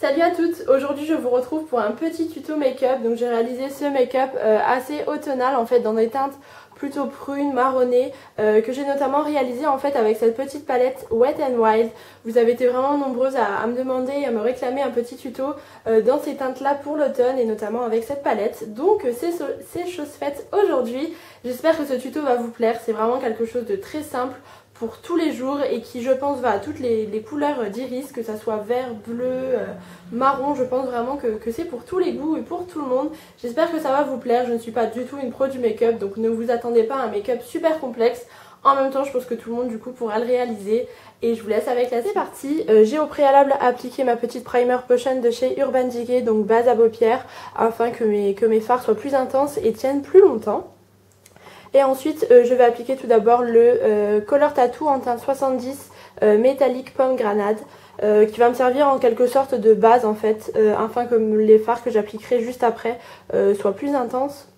Salut à toutes, aujourd'hui je vous retrouve pour un petit tuto make-up. Donc j'ai réalisé ce make-up assez automnal en fait dans des teintes plutôt prunes, marronnées, que j'ai notamment réalisé en fait avec cette petite palette Wet n Wild. Vous avez été vraiment nombreuses à me demander et à me réclamer un petit tuto dans ces teintes là pour l'automne et notamment avec cette palette. Donc c'est chose faite aujourd'hui. J'espère que ce tuto va vous plaire, c'est vraiment quelque chose de très simple pour tous les jours et qui je pense va à toutes les couleurs d'iris, que ça soit vert, bleu, marron. Je pense vraiment que c'est pour tous les goûts et pour tout le monde. J'espère que ça va vous plaire. Je ne suis pas du tout une pro du make-up, donc ne vous attendez pas à un make-up super complexe. En même temps je pense que tout le monde du coup pourra le réaliser. Et je vous laisse avec la suite. C'est parti. J'ai au préalable appliqué ma petite primer potion de chez Urban Decay, donc base à paupières, afin que mes fards soient plus intenses et tiennent plus longtemps. Et ensuite je vais appliquer tout d'abord le Color Tattoo en teinte 70 métallique pomme granade, qui va me servir en quelque sorte de base en fait, afin que les fards que j'appliquerai juste après soient plus intenses.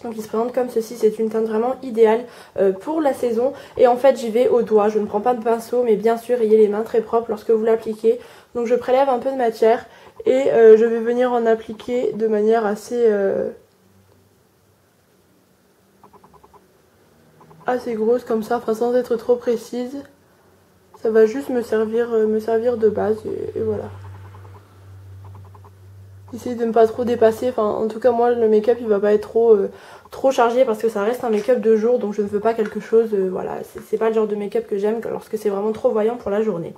Donc il se présente comme ceci, c'est une teinte vraiment idéale pour la saison. Et en fait j'y vais au doigt, je ne prends pas de pinceau, mais bien sûr ayez les mains très propres lorsque vous l'appliquez. Donc je prélève un peu de matière et je vais venir en appliquer de manière assez grosse comme ça, enfin sans être trop précise. Ça va juste me servir de base et voilà. Essayez de ne pas trop dépasser, enfin en tout cas moi le make-up il va pas être trop chargé parce que ça reste un make-up de jour, donc je ne veux pas quelque chose, voilà, c'est pas le genre de make-up que j'aime lorsque c'est vraiment trop voyant pour la journée.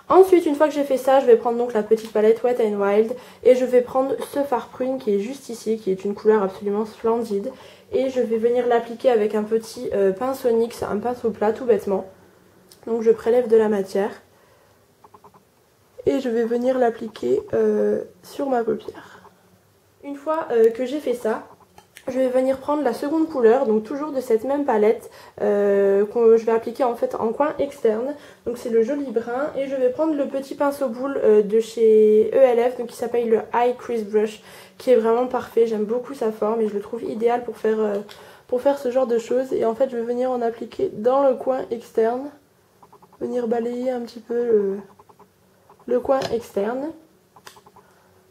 Ensuite, une fois que j'ai fait ça, je vais prendre donc la petite palette Wet n Wild et je vais prendre ce fard prune qui est juste ici, qui est une couleur absolument splendide. Et je vais venir l'appliquer avec un petit pinceau NYX, un pinceau plat tout bêtement. Donc je prélève de la matière et je vais venir l'appliquer sur ma paupière. Une fois que j'ai fait ça, je vais venir prendre la seconde couleur, donc toujours de cette même palette, que je vais appliquer en fait en coin externe. Donc c'est le joli brun, et je vais prendre le petit pinceau boule de chez ELF, donc qui s'appelle le Eye Crease Brush, qui est vraiment parfait. J'aime beaucoup sa forme et je le trouve idéal pour faire ce genre de choses. Et en fait je vais venir en appliquer dans le coin externe, venir balayer un petit peu le coin externe.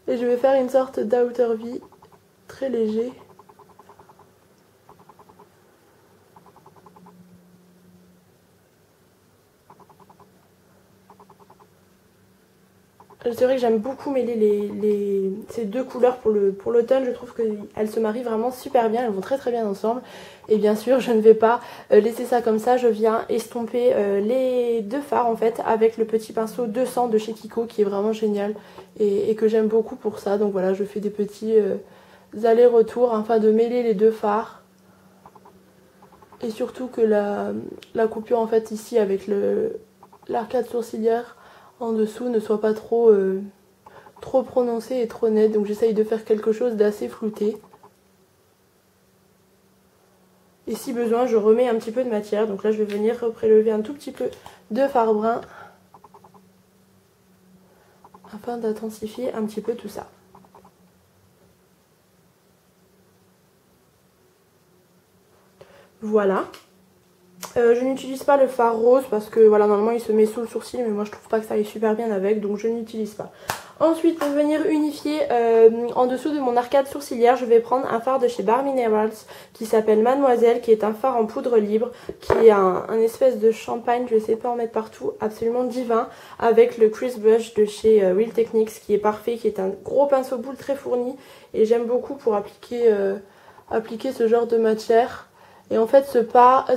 Et je vais faire une sorte d'outer V très léger. C'est vrai que j'aime beaucoup mêler ces deux couleurs pour l'automne. Je trouve qu'elles se marient vraiment super bien, elles vont très bien ensemble. Et bien sûr je ne vais pas laisser ça comme ça, je viens estomper les deux fards en fait avec le petit pinceau 200 de chez Kiko qui est vraiment génial et que j'aime beaucoup pour ça. Donc voilà, je fais des petits allers-retours afin de mêler les deux fards. Et surtout que la coupure en fait ici avec l'arcade sourcilière en dessous ne soit pas trop prononcée et trop nette. Donc j'essaye de faire quelque chose d'assez flouté. Et si besoin je remets un petit peu de matière. Donc là je vais venir prélever un tout petit peu de fard brun afin d'intensifier un petit peu tout ça. Voilà. Je n'utilise pas le fard rose parce que voilà, normalement il se met sous le sourcil, mais moi je trouve pas que ça aille super bien avec, donc je n'utilise pas. Ensuite, pour venir unifier en dessous de mon arcade sourcilière, je vais prendre un fard de chez Bare Minerals qui s'appelle Mademoiselle, qui est un fard en poudre libre, qui est un espèce de champagne, je vais essayer de pas en mettre partout, absolument divin, avec le Crease Brush de chez Real Techniques qui est parfait, qui est un gros pinceau boule très fourni, et j'aime beaucoup pour appliquer ce genre de matière. Et en fait ce fard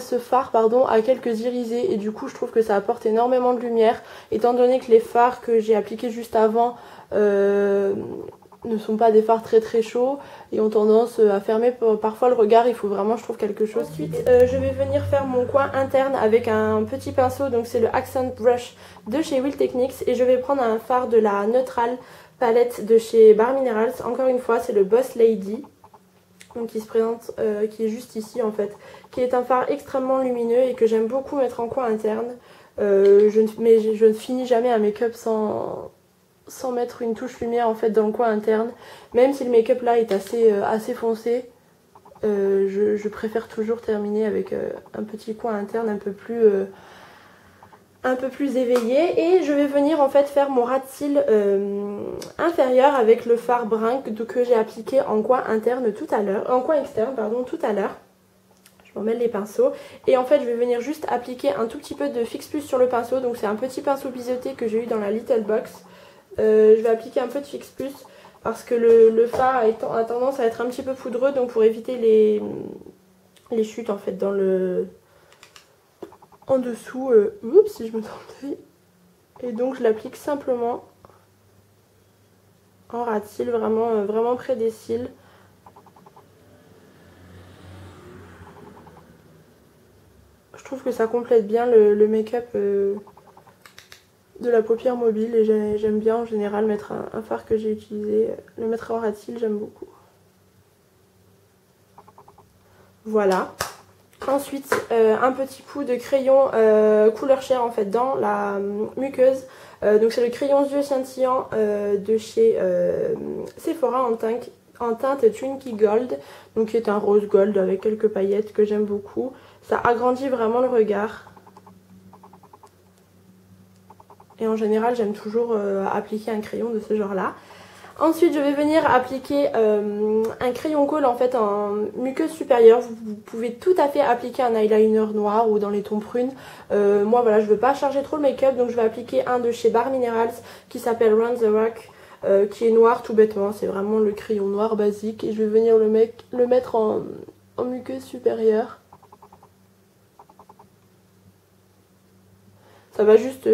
a quelques irisés et du coup je trouve que ça apporte énormément de lumière, étant donné que les fards que j'ai appliqués juste avant ne sont pas des fards très chauds et ont tendance à fermer parfois le regard. Il faut vraiment, je trouve, quelque chose. Ensuite je vais venir faire mon coin interne avec un petit pinceau, donc c'est le Accent Brush de chez Real Techniques, et je vais prendre un fard de la Neutral palette de chez Bare Minerals. Encore une fois c'est le Boss Lady, donc qui se présente, qui est juste ici en fait, qui est un fard extrêmement lumineux et que j'aime beaucoup mettre en coin interne. Mais je ne finis jamais un make-up sans mettre une touche lumière en fait dans le coin interne. Même si le make-up là est assez foncé, je préfère toujours terminer avec un petit coin interne un peu plus éveillé. Et je vais venir en fait faire mon ras de cils inférieur avec le fard brun que j'ai appliqué en coin interne tout à l'heure, en coin externe pardon tout à l'heure. Je m'emmêle les pinceaux et en fait je vais venir juste appliquer un tout petit peu de Fix Plus sur le pinceau. Donc c'est un petit pinceau biseauté que j'ai eu dans la Little Box. Je vais appliquer un peu de Fix Plus parce que le fard a tendance à être un petit peu poudreux, donc pour éviter les chutes en fait dans le en dessous. Oups, si je me trompe. Et donc je l'applique simplement en ras de cils, vraiment près des cils. Je trouve que ça complète bien le make-up de la paupière mobile et j'aime bien en général mettre un fard que j'ai utilisé, le mettre en ras de cils, j'aime beaucoup. Voilà. Ensuite, un petit coup de crayon couleur chair en fait dans la muqueuse. Donc c'est le crayon yeux scintillant de chez Sephora en teinte Twinkie Gold. Donc qui est un rose gold avec quelques paillettes que j'aime beaucoup. Ça agrandit vraiment le regard. Et en général j'aime toujours appliquer un crayon de ce genre là. Ensuite je vais venir appliquer un crayon colle en fait en muqueuse supérieure. Vous pouvez tout à fait appliquer un eyeliner noir ou dans les tons prunes. Moi voilà, je veux pas charger trop le make-up, donc je vais appliquer un de chez Bare Minerals qui s'appelle Run the Rock, qui est noir tout bêtement. C'est vraiment le crayon noir basique et je vais venir le mettre en muqueuse supérieure. Ça va juste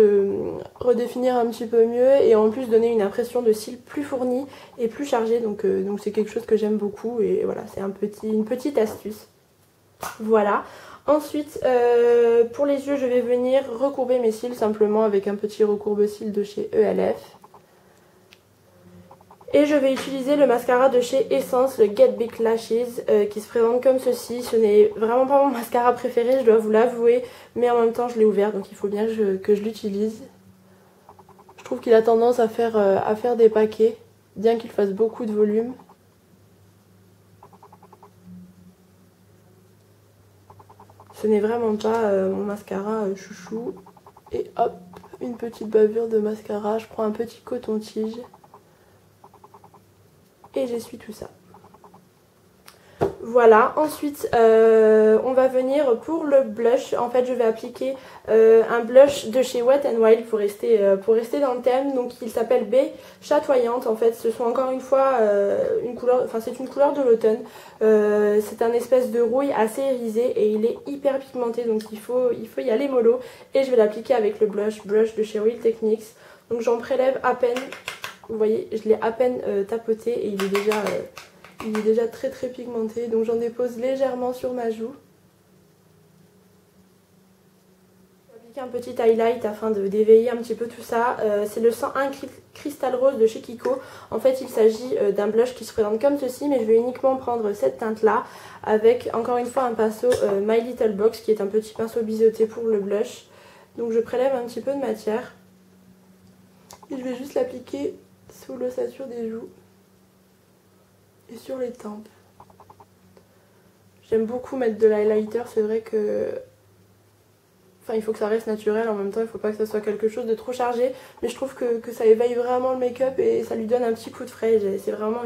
redéfinir un petit peu mieux et en plus donner une impression de cils plus fournie et plus chargée. Donc c'est quelque chose que j'aime beaucoup et voilà, c'est une petite astuce. Voilà. Ensuite, pour les yeux, je vais venir recourber mes cils simplement avec un petit recourbe-cils de chez ELF. Et je vais utiliser le mascara de chez Essence, le Get Big Lashes, qui se présente comme ceci. Ce n'est vraiment pas mon mascara préféré, je dois vous l'avouer, mais en même temps je l'ai ouvert, donc il faut bien que je l'utilise. Je trouve qu'il a tendance à faire des paquets, bien qu'il fasse beaucoup de volume. Ce n'est vraiment pas mon mascara chouchou. Et hop, une petite bavure de mascara, je prends un petit coton-tige. Et j'essuie tout ça. Voilà, ensuite on va venir pour le blush. En fait je vais appliquer un blush de chez Wet n Wild pour rester dans le thème. Donc il s'appelle Baie Chatoyante. En fait ce sont encore une fois une couleur de l'automne. C'est un espèce de rouille assez irisé et il est hyper pigmenté, donc il faut y aller mollo. Et je vais l'appliquer avec le blush de chez Real Techniques. Donc j'en prélève à peine. Vous voyez, je l'ai à peine tapoté et il est déjà très pigmenté. Donc j'en dépose légèrement sur ma joue. Je vais appliquer un petit highlight afin d'éveiller un petit peu tout ça. C'est le 101 Crystal Rose de chez Kiko. En fait il s'agit d'un blush qui se présente comme ceci, mais je vais uniquement prendre cette teinte là avec encore une fois un pinceau My Little Box qui est un petit pinceau biseauté pour le blush. Donc je prélève un petit peu de matière et je vais juste l'appliquer sous l'ossature des joues et sur les tempes. J'aime beaucoup mettre de l'highlighter, c'est vrai que... Enfin, il faut que ça reste naturel, en même temps il ne faut pas que ça soit quelque chose de trop chargé, mais je trouve que ça éveille vraiment le make-up et ça lui donne un petit coup de frais. C'est vraiment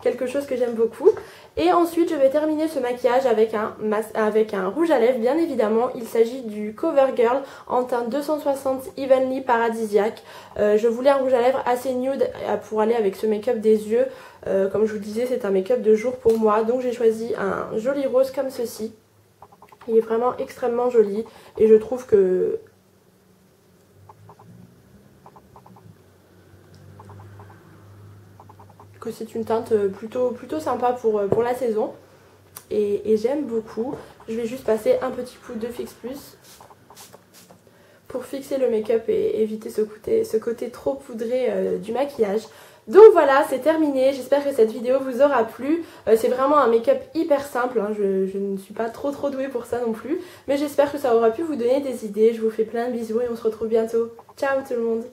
quelque chose que j'aime beaucoup. Et ensuite je vais terminer ce maquillage avec un rouge à lèvres, bien évidemment. Il s'agit du CoverGirl en teinte 260 Evenly Paradisiaque. Je voulais un rouge à lèvres assez nude pour aller avec ce make-up des yeux. Comme je vous le disais, c'est un make-up de jour pour moi, donc j'ai choisi un joli rose comme ceci. Il est vraiment extrêmement joli et je trouve que c'est une teinte plutôt sympa pour la saison et j'aime beaucoup. Je vais juste passer un petit coup de Fix Plus pour fixer le make-up et éviter ce côté trop poudré du maquillage. Donc voilà, c'est terminé, j'espère que cette vidéo vous aura plu. C'est vraiment un make-up hyper simple, hein. Je ne suis pas trop douée pour ça non plus. Mais j'espère que ça aura pu vous donner des idées. Je vous fais plein de bisous et on se retrouve bientôt. Ciao tout le monde!